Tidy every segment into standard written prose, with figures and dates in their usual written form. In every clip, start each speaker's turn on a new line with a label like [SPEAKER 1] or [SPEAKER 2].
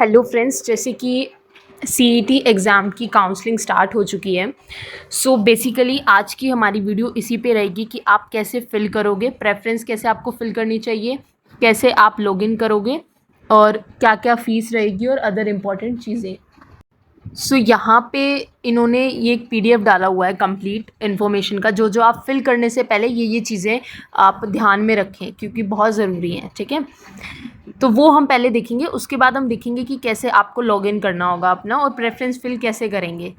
[SPEAKER 1] Hello friends, जैसे कि CET exam की काउंसलिंग स्टार्ट हो चुकी है। सो बेसिकली आज की हमारी वीडियो इसी पे रहेगी कि आप कैसे फ़िल करोगे, प्रेफरेंस कैसे आपको फ़िल करनी चाहिए, कैसे आप लॉगिन करोगे और क्या क्या फ़ीस रहेगी और अदर इम्पॉर्टेंट चीज़ें। सो यहाँ पे इन्होंने ये एक पीडीएफ डाला हुआ है कंप्लीट इन्फॉर्मेशन का, जो जो आप फिल करने से पहले ये चीज़ें आप ध्यान में रखें क्योंकि बहुत ज़रूरी हैं। ठीक है, तो वो हम पहले देखेंगे, उसके बाद हम देखेंगे कि कैसे आपको लॉगिन करना होगा अपना और प्रेफरेंस फिल कैसे करेंगे।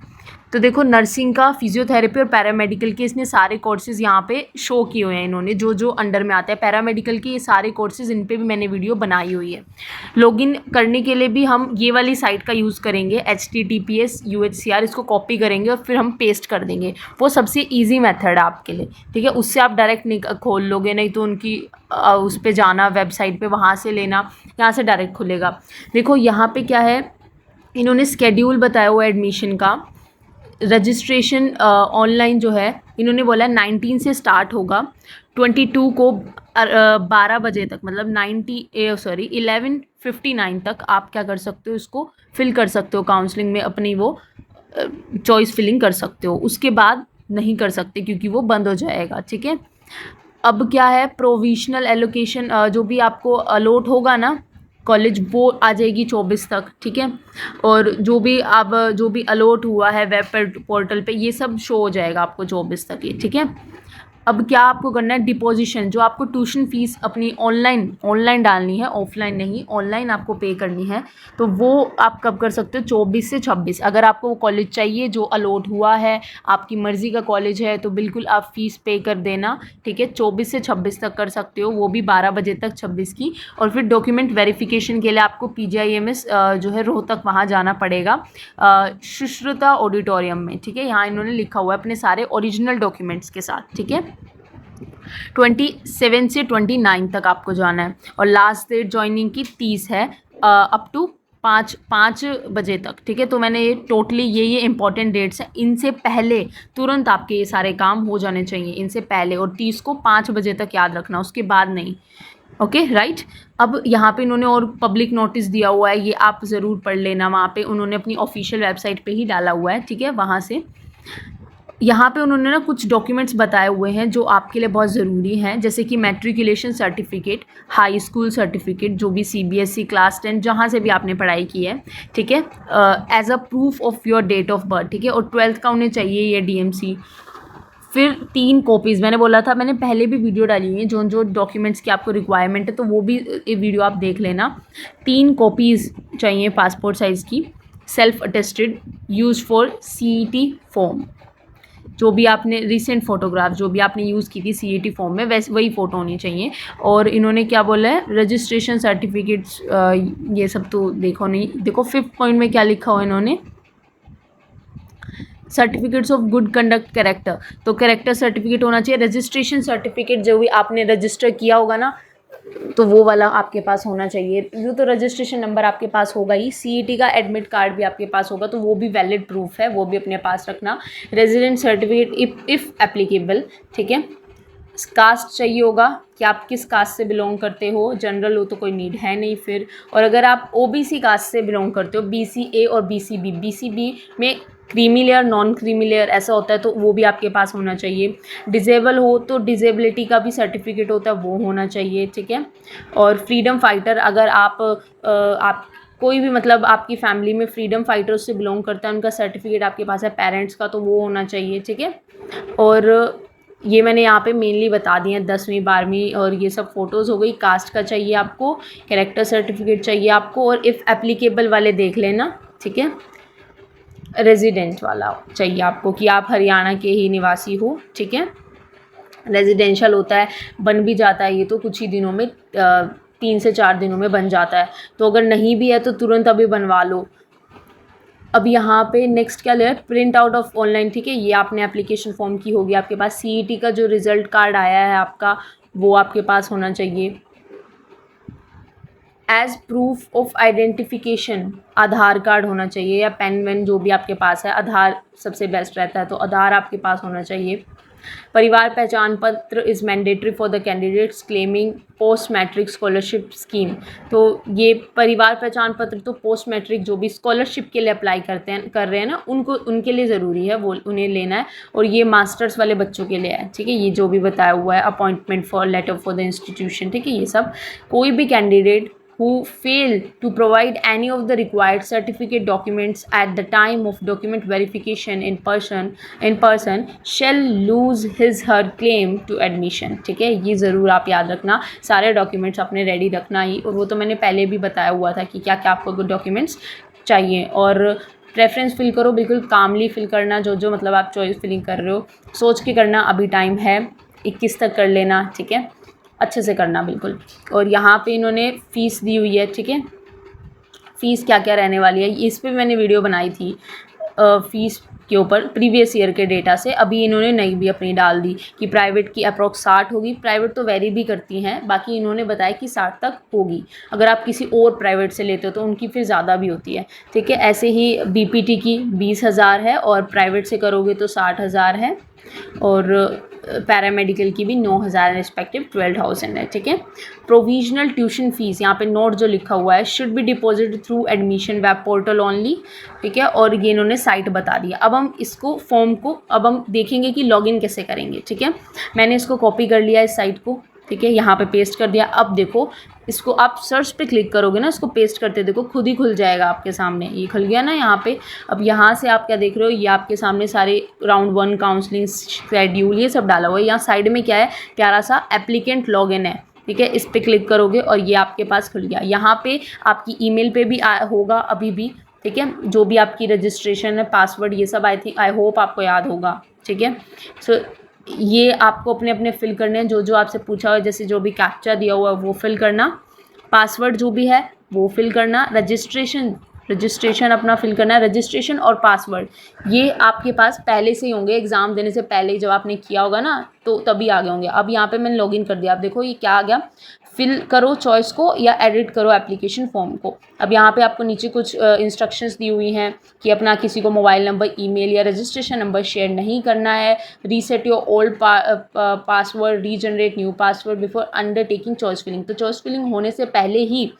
[SPEAKER 1] तो देखो, नर्सिंग का, फिजियोथेरेपी और पैरामेडिकल के इसने सारे कोर्सेज़ यहाँ पे शो किए हुए हैं इन्होंने, जो जो अंडर में आते हैं। पैरामेडिकल के ये सारे कोर्सेज़, इन पे भी मैंने वीडियो बनाई हुई है। लॉगिन करने के लिए भी हम ये वाली साइट का यूज़ करेंगे, HTTPS UHCR, इसको कॉपी करेंगे और फिर हम पेस्ट कर देंगे। वो सबसे ईजी मेथड है आपके लिए। ठीक है, उससे आप डायरेक्ट खोल लोगे, नहीं तो उनकी उस पर जाना, वेबसाइट पे वहाँ से लेना, यहाँ से डायरेक्ट खुलेगा। देखो यहाँ पे क्या है, इन्होंने स्केड्यूल बताया हुआ एडमिशन का। रजिस्ट्रेशन ऑनलाइन जो है, इन्होंने बोला 19 से स्टार्ट होगा, 22 को 12 बजे तक, मतलब 11:59 तक आप क्या कर सकते हो, इसको फिल कर सकते हो काउंसलिंग में, अपनी वो चॉइस फिलिंग कर सकते हो। उसके बाद नहीं कर सकते क्योंकि वो बंद हो जाएगा। ठीक है, अब क्या है, प्रोविजनल एलोकेशन जो भी आपको अलॉट होगा ना कॉलेज, वो आ जाएगी 24 तक। ठीक है, और जो भी अलॉट हुआ है वेब पोर्टल पे, ये सब शो हो जाएगा आपको 24 तक ही। ठीक है, अब क्या आपको करना है, डिपॉजिशन, जो आपको ट्यूशन फीस अपनी ऑनलाइन डालनी है, ऑफलाइन नहीं, ऑनलाइन आपको पे करनी है, तो वो आप कब कर सकते हो, 24 से 26। अगर आपको वो कॉलेज चाहिए जो अलॉट हुआ है, आपकी मर्ज़ी का कॉलेज है, तो बिल्कुल आप फ़ीस पे कर देना। ठीक है, 24 से 26 तक कर सकते हो, वो भी 12 बजे तक 26 की। और फिर डॉक्यूमेंट वेरिफिकेशन के लिए आपको PGIMS जो है रोहतक, वहाँ जाना पड़ेगा, सुश्रुता ऑडिटोरियम में। ठीक है, यहाँ इन्होंने लिखा हुआ है अपने सारे ओरिजिनल डॉक्यूमेंट्स के साथ। ठीक है, 27 से 29 तक आपको जाना है, और लास्ट डेट ज्वाइनिंग की 30 है, अप टू 5 बजे तक। ठीक है, तो मैंने ये टोटली ये इंपॉर्टेंट डेट्स हैं, इनसे पहले तुरंत आपके ये सारे काम हो जाने चाहिए, इनसे पहले। और 30 को 5 बजे तक याद रखना, उसके बाद नहीं। Okay, right. अब यहाँ पे इन्होंने और पब्लिक नोटिस दिया हुआ है, ये आप ज़रूर पढ़ लेना, वहाँ पे उन्होंने अपनी ऑफिशियल वेबसाइट पे ही डाला हुआ है। ठीक है, वहाँ से यहाँ पे उन्होंने ना कुछ डॉक्यूमेंट्स बताए हुए हैं जो आपके लिए बहुत ज़रूरी हैं, जैसे कि matriculation certificate, high school certificate, जो भी CBSE क्लास 10 जहाँ से भी आपने पढ़ाई की है। ठीक है, as a proof of your date of birth. ठीक है, और 12th का उन्हें चाहिए ये DMC। फिर 3 कॉपीज़, मैंने बोला था, मैंने पहले भी वीडियो डाली हुई है जो जो डॉक्यूमेंट्स की आपको रिक्वायरमेंट है, तो वो भी ये वीडियो आप देख लेना। 3 कॉपीज़ चाहिए पासपोर्ट साइज़ की, self attested, use for CET form. जो भी आपने रिसेंट फ़ोटोग्राफ जो भी आपने यूज़ की थी CET फॉर्म में, वैसे वही फ़ोटो होनी चाहिए। और इन्होंने क्या बोला है, रजिस्ट्रेशन सर्टिफिकेट्स, ये सब तो देखो नहीं। देखो 5th पॉइंट में क्या लिखा हुआ इन्होंने, certificates of good conduct character, तो कैरेक्टर सर्टिफिकेट होना चाहिए। रजिस्ट्रेशन सर्टिफिकेट जो भी आपने रजिस्टर किया होगा ना, तो वो वाला आपके पास होना चाहिए। यूँ तो रजिस्ट्रेशन नंबर आपके पास होगा ही, CET का एडमिट कार्ड भी आपके पास होगा, तो वो भी वैलिड प्रूफ है, वो भी अपने पास रखना। Resident certificate if applicable. ठीक है, कास्ट चाहिए होगा कि आप किस कास्ट से बिलोंग करते हो, जनरल हो तो कोई नीड है नहीं फिर। और अगर आप OBC कास्ट से बिलोंग करते हो, BCA और BCB में creamy layer, non creamy layer ऐसा होता है, तो वो भी आपके पास होना चाहिए। डिजेबल हो तो डिजेबिलिटी का भी सर्टिफिकेट होता है, वो होना चाहिए। ठीक है, और फ्रीडम फाइटर, अगर आप कोई भी, मतलब आपकी फैमिली में फ्रीडम फाइटर्स से बिलोंग करता है, उनका सर्टिफिकेट आपके पास है पेरेंट्स का, तो वो होना चाहिए। ठीक है, और ये मैंने यहाँ पे मेनली बता दिए हैं, 10वीं 12वीं और ये सब फ़ोटोज़ हो गई। कास्ट का चाहिए आपको, कैरेक्टर सर्टिफिकेट चाहिए आपको, और इफ़ एप्लीकेबल वाले देख लेना। ठीक है, रेजिडेंट वाला चाहिए आपको कि आप हरियाणा के ही निवासी हो। ठीक है, रेजिडेंशियल होता है, बन भी जाता है ये तो कुछ ही दिनों में, 3 से 4 दिनों में बन जाता है, तो अगर नहीं भी है तो तुरंत अभी बनवा लो। अब यहाँ पे नेक्स्ट क्या ले, प्रिंट आउट ऑफ ऑनलाइन। ठीक है, ये आपने एप्लीकेशन फॉर्म की होगी आपके पास। CET का जो रिज़ल्ट कार्ड आया है आपका, वो आपके पास होना चाहिए। As proof of identification, Aadhaar card होना चाहिए, या पेन वेन जो भी आपके पास है। आधार सबसे बेस्ट रहता है, तो आधार आपके पास होना चाहिए। Parivar Pehchan Patra is mandatory for the candidates claiming post matric scholarship scheme. तो ये परिवार पहचान पत्र तो पोस्ट मैट्रिक जो भी स्कॉलरशिप के लिए अप्लाई कर रहे हैं ना, उनके लिए ज़रूरी है, वो उन्हें लेना है। और ये मास्टर्स वाले बच्चों के लिए है, ठीक है। ये जो भी बताया हुआ है, appointment for letter for the institution, ठीक है। ये सब कोई भी candidate who fail to provide any of the required certificate documents at the time of document verification in person shall lose his her claim to admission, ठीक है। ये ज़रूर आप याद रखना, सारे डॉक्यूमेंट्स अपने रेडी रखना ही। और वो तो मैंने पहले भी बताया हुआ था कि क्या क्या आपको डॉक्यूमेंट्स चाहिए। और प्रेफरेंस फिल करो, बिल्कुल कामली फिल करना, जो मतलब आप चॉइस फिलिंग कर रहे हो सोच के करना, अभी टाइम है, 21 तक कर लेना, ठीक है। अच्छे से करना बिल्कुल। और यहाँ पे इन्होंने फ़ीस दी हुई है, ठीक है। फ़ीस क्या क्या रहने वाली है इस पे मैंने वीडियो बनाई थी फ़ीस के ऊपर प्रीवियस ईयर के डेटा से। अभी इन्होंने नई भी अपनी डाल दी कि प्राइवेट की अप्रॉक्स 60 होगी। प्राइवेट तो वेरी भी करती हैं, बाकी इन्होंने बताया कि 60 तक होगी। अगर आप किसी और प्राइवेट से लेते हो तो उनकी फिर ज़्यादा भी होती है, ठीक है। ऐसे ही बीपीटी की 20,000 है और प्राइवेट से करोगे तो 60,000 है। और पैरामेडिकल की भी 9,000 रिस्पेक्टिव 12,000 है, ठीक है। प्रोविजनल ट्यूशन फीस यहाँ पे नोट जो लिखा हुआ है should be deposited through admission web portal only, ठीक है। और ये इन्होंने साइट बता दिया। अब हम इसको फॉर्म को अब हम देखेंगे कि लॉगिन कैसे करेंगे, ठीक है। मैंने इसको कॉपी कर लिया इस साइट को, ठीक है, यहाँ पे पेस्ट कर दिया। अब देखो इसको आप सर्च पे क्लिक करोगे ना, इसको पेस्ट करते देखो खुद ही खुल जाएगा आपके सामने। ये खुल गया ना यहाँ पे। अब यहाँ से आप क्या देख रहे हो, ये आपके सामने सारे राउंड 1 काउंसलिंग शेड्यूल ये सब डाला हुआ है। यहाँ साइड में क्या है, प्यारा सा एप्लीकेंट लॉगिन है, ठीक है। इस पर क्लिक करोगे और ये आपके पास खुल गया। यहाँ पे आपकी ईमेल पे भी होगा अभी भी, ठीक है। जो भी आपकी रजिस्ट्रेशन है, पासवर्ड, ये सब आई होप आपको याद होगा, ठीक है। सो ये आपको अपने अपने फिल करने हैं, जो आपसे पूछा हुआ है, जैसे जो भी कैप्चा दिया हुआ है वो फिल करना, पासवर्ड जो भी है वो फिल करना, रजिस्ट्रेशन अपना फिल करना है। रजिस्ट्रेशन और पासवर्ड ये आपके पास पहले से ही होंगे, एग्ज़ाम देने से पहले ही जब आपने किया होगा ना तो तभी आगे होंगे। अब यहाँ पे मैंने लॉगिन कर दिया। आप देखो ये क्या आ गया, फिल करो चॉइस को या एडिट करो एप्लीकेशन फॉर्म को। अब यहाँ पे आपको नीचे कुछ इंस्ट्रक्शंस दी हुई हैं कि अपना किसी को मोबाइल नंबर, ईमेल या रजिस्ट्रेशन नंबर शेयर नहीं करना है। Reset your old password, regenerate new password before undertaking choice filling. तो चॉइस फिलिंग होने से पहले ही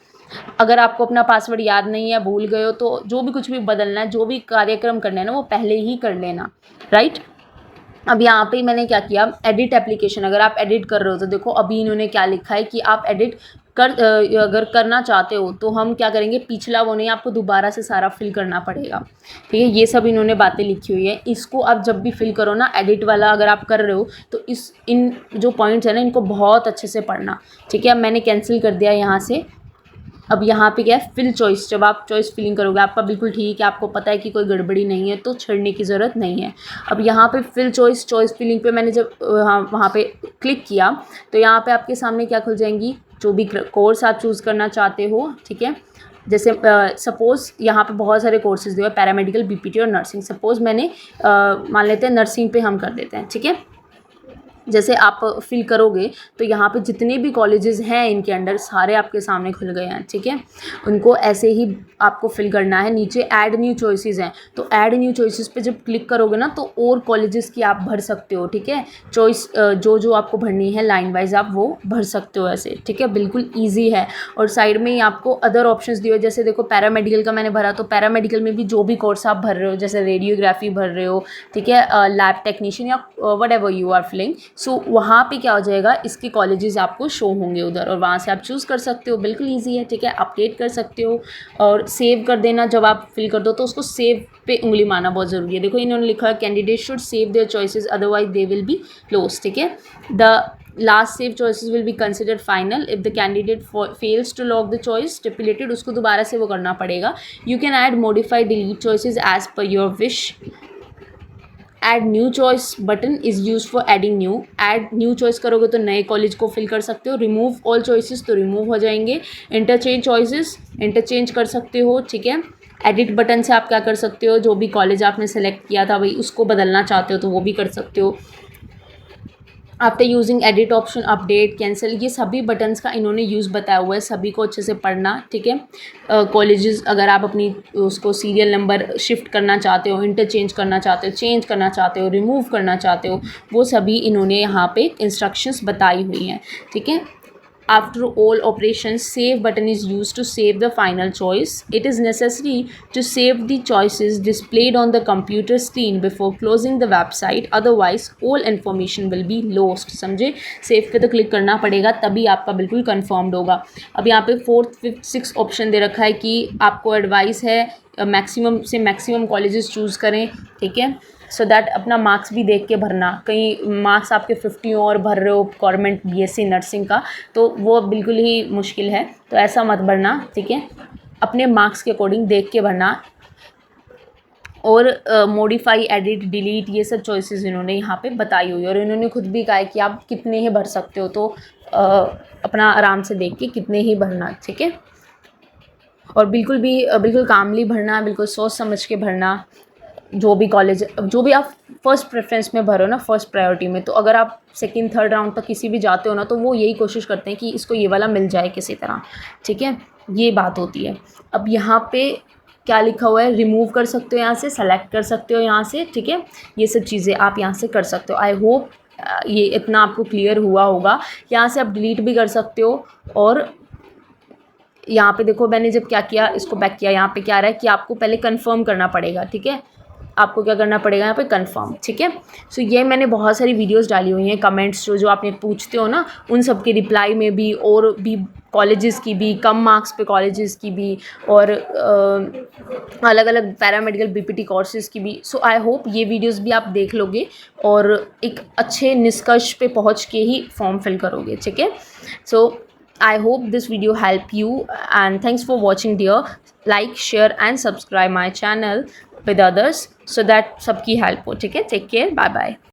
[SPEAKER 1] अगर आपको अपना पासवर्ड याद नहीं है, भूल गए हो, तो जो भी कुछ भी बदलना है, जो भी कार्यक्रम करना है ना, वो पहले ही कर लेना, राइट। अब यहाँ पे मैंने क्या किया, एडिट एप्लीकेशन। अगर आप एडिट कर रहे हो तो देखो अभी इन्होंने क्या लिखा है कि आप एडिट अगर करना चाहते हो तो हम क्या करेंगे, पिछला वो नहीं, आपको दोबारा से सारा फिल करना पड़ेगा, ठीक है। ये सब इन्होंने बातें लिखी हुई है। इसको आप जब भी फिल करो ना, एडिट वाला अगर आप कर रहे हो तो इन जो पॉइंट्स है ना, इनको बहुत अच्छे से पढ़ना, ठीक है। अब मैंने कैंसिल कर दिया यहाँ से। अब यहाँ पे क्या है, फिल चॉइस। जब आप चॉइस फिलिंग करोगे आपका बिल्कुल ठीक है, आपको पता है कि कोई गड़बड़ी नहीं है, तो छेड़ने की ज़रूरत नहीं है। अब यहाँ पे फिल चॉइस फिलिंग पे मैंने जब वहाँ पे क्लिक किया तो यहाँ पे आपके सामने क्या खुल जाएंगी, जो भी कोर्स आप चूज़ करना चाहते हो, ठीक है। जैसे सपोज़ यहाँ पे बहुत सारे कोर्सेज दिए, पैरामेडिकल, बीपीटी और नर्सिंग। सपोज़ मैंने मान लेते हैं नर्सिंग पे हम कर देते हैं, ठीक है। जैसे आप फिल करोगे तो यहाँ पे जितने भी कॉलेजेस हैं इनके अंडर सारे आपके सामने खुल गए हैं, ठीक है। उनको ऐसे ही आपको फिल करना है। नीचे ऐड न्यू चॉइसेस हैं, तो ऐड न्यू चॉइसेस पे जब क्लिक करोगे ना तो और कॉलेजेस की आप भर सकते हो, ठीक है। चॉइस जो आपको भरनी है लाइन वाइज आप वो भर सकते हो ऐसे, ठीक है। बिल्कुल ईजी है। और साइड में ही आपको अदर ऑप्शंस दिए, जैसे देखो पैरामेडिकल का मैंने भरा, तो पैरामेडिकल में भी जो भी कोर्स आप भर रहे हो, जैसे रेडियोग्राफी भर रहे हो, ठीक है, लैब टेक्नीशियन या whatever you are filling, so वहाँ पे क्या हो जाएगा, इसके कॉलेजेस आपको शो होंगे उधर और वहाँ से आप चूज़ कर सकते हो। बिल्कुल ईजी है, ठीक है। अपडेट कर सकते हो और सेव कर देना। जब आप फिल कर दो तो उसको सेव पे उंगली मारना बहुत ज़रूरी है। देखो इन्होंने लिखा है candidate should save their choices otherwise they will be close, ठीक है। The last save choices will be considered final if the candidate fails to log the choice stipulated. उसको दोबारा से वो करना पड़ेगा। You can add, modify, delete choices as per your wish. Add new choice button is use for adding new. Add new choice करोगे तो नए college को फिल कर सकते हो। रिमूव ऑल चॉइसेस तो रिमूव हो जाएंगे। इंटरचेंज चॉइसेस इंटरचेंज कर सकते हो, ठीक है। एडिट बटन से आप क्या कर सकते हो, जो भी कॉलेज आपने सेलेक्ट किया था भाई उसको बदलना चाहते हो तो वो भी कर सकते हो। After using edit option, update, cancel, ये सभी बटन्स का इन्होंने यूज़ बताया हुआ है, सभी को अच्छे से पढ़ना, ठीक है। कॉलेजेस अगर आप अपनी उसको सीरियल नंबर शिफ्ट करना चाहते हो, इंटरचेंज करना चाहते हो, चेंज करना चाहते हो, रिमूव करना चाहते हो, वो सभी इन्होंने यहाँ पे इंस्ट्रक्शंस बताई हुई हैं, ठीक है। After all operations, save button is used to save the final choice. It is necessary to save the choices displayed on the computer screen before closing the website. Otherwise, all information will be lost. समझे? Save पे तो click करना पड़ेगा, तभी आपका बिल्कुल confirmed होगा। अब यहाँ पे 4th, 5th, 6th ऑप्शन दे रखा है कि आपको एडवाइस है मैक्सिमम से मैक्सिमम कॉलेजेस चूज़ करें, ठीक है। सो दैट अपना मार्क्स भी देख के भरना, कहीं मार्क्स आपके 50 और भर रहे हो गवर्नमेंट बीएससी नर्सिंग का, तो वो बिल्कुल ही मुश्किल है, तो ऐसा मत भरना, ठीक है। अपने मार्क्स के अकॉर्डिंग देख के भरना। और मॉडिफाई, एडिट, डिलीट, ये सब चॉइसेस इन्होंने यहाँ पे बताई हुई है, और इन्होंने खुद भी कहा है कि आप कितने ही भर सकते हो, तो अपना आराम से देख के कितने ही भरना, ठीक है। और बिल्कुल कामली भरना, बिल्कुल सोच समझ के भरना। जो भी कॉलेज, जो भी आप फर्स्ट प्रेफरेंस में भरो ना, फर्स्ट प्रायोरिटी में, तो अगर आप सेकंड थर्ड राउंड तक किसी भी जाते हो ना, तो वो यही कोशिश करते हैं कि इसको ये वाला मिल जाए किसी तरह, ठीक है। ये बात होती है। अब यहाँ पे क्या लिखा हुआ है, रिमूव कर सकते हो यहाँ से, सेलेक्ट कर सकते हो यहाँ से, ठीक है। ये सब चीज़ें आप यहाँ से कर सकते हो। आई होप ये इतना आपको क्लियर हुआ होगा। यहाँ से आप डिलीट भी कर सकते हो। और यहाँ पे देखो, मैंने जब क्या किया, इसको बैक किया, यहाँ पे क्या आ रहा है कि आपको पहले कंफर्म करना पड़ेगा, ठीक है। आपको क्या करना पड़ेगा यहाँ पे, कंफर्म, ठीक है। सो ये मैंने बहुत सारी वीडियोस डाली हुई हैं, कमेंट्स जो आपने पूछते हो ना, उन सब के रिप्लाई में भी, और भी कॉलेजेस की भी, कम मार्क्स पे कॉलेजेस की भी, और अलग अलग पैरामेडिकल बीपीटी कोर्सेज़ की भी। सो आई होप ये वीडियोस भी आप देख लोगे और एक अच्छे निष्कर्ष पे पहुँच के ही फॉर्म फिल करोगे, ठीक है। सो I hope this video helped you, and thanks for watching dear. Like, share and subscribe my channel with others so that सबकी help हो, ठीक है। Take care, bye bye.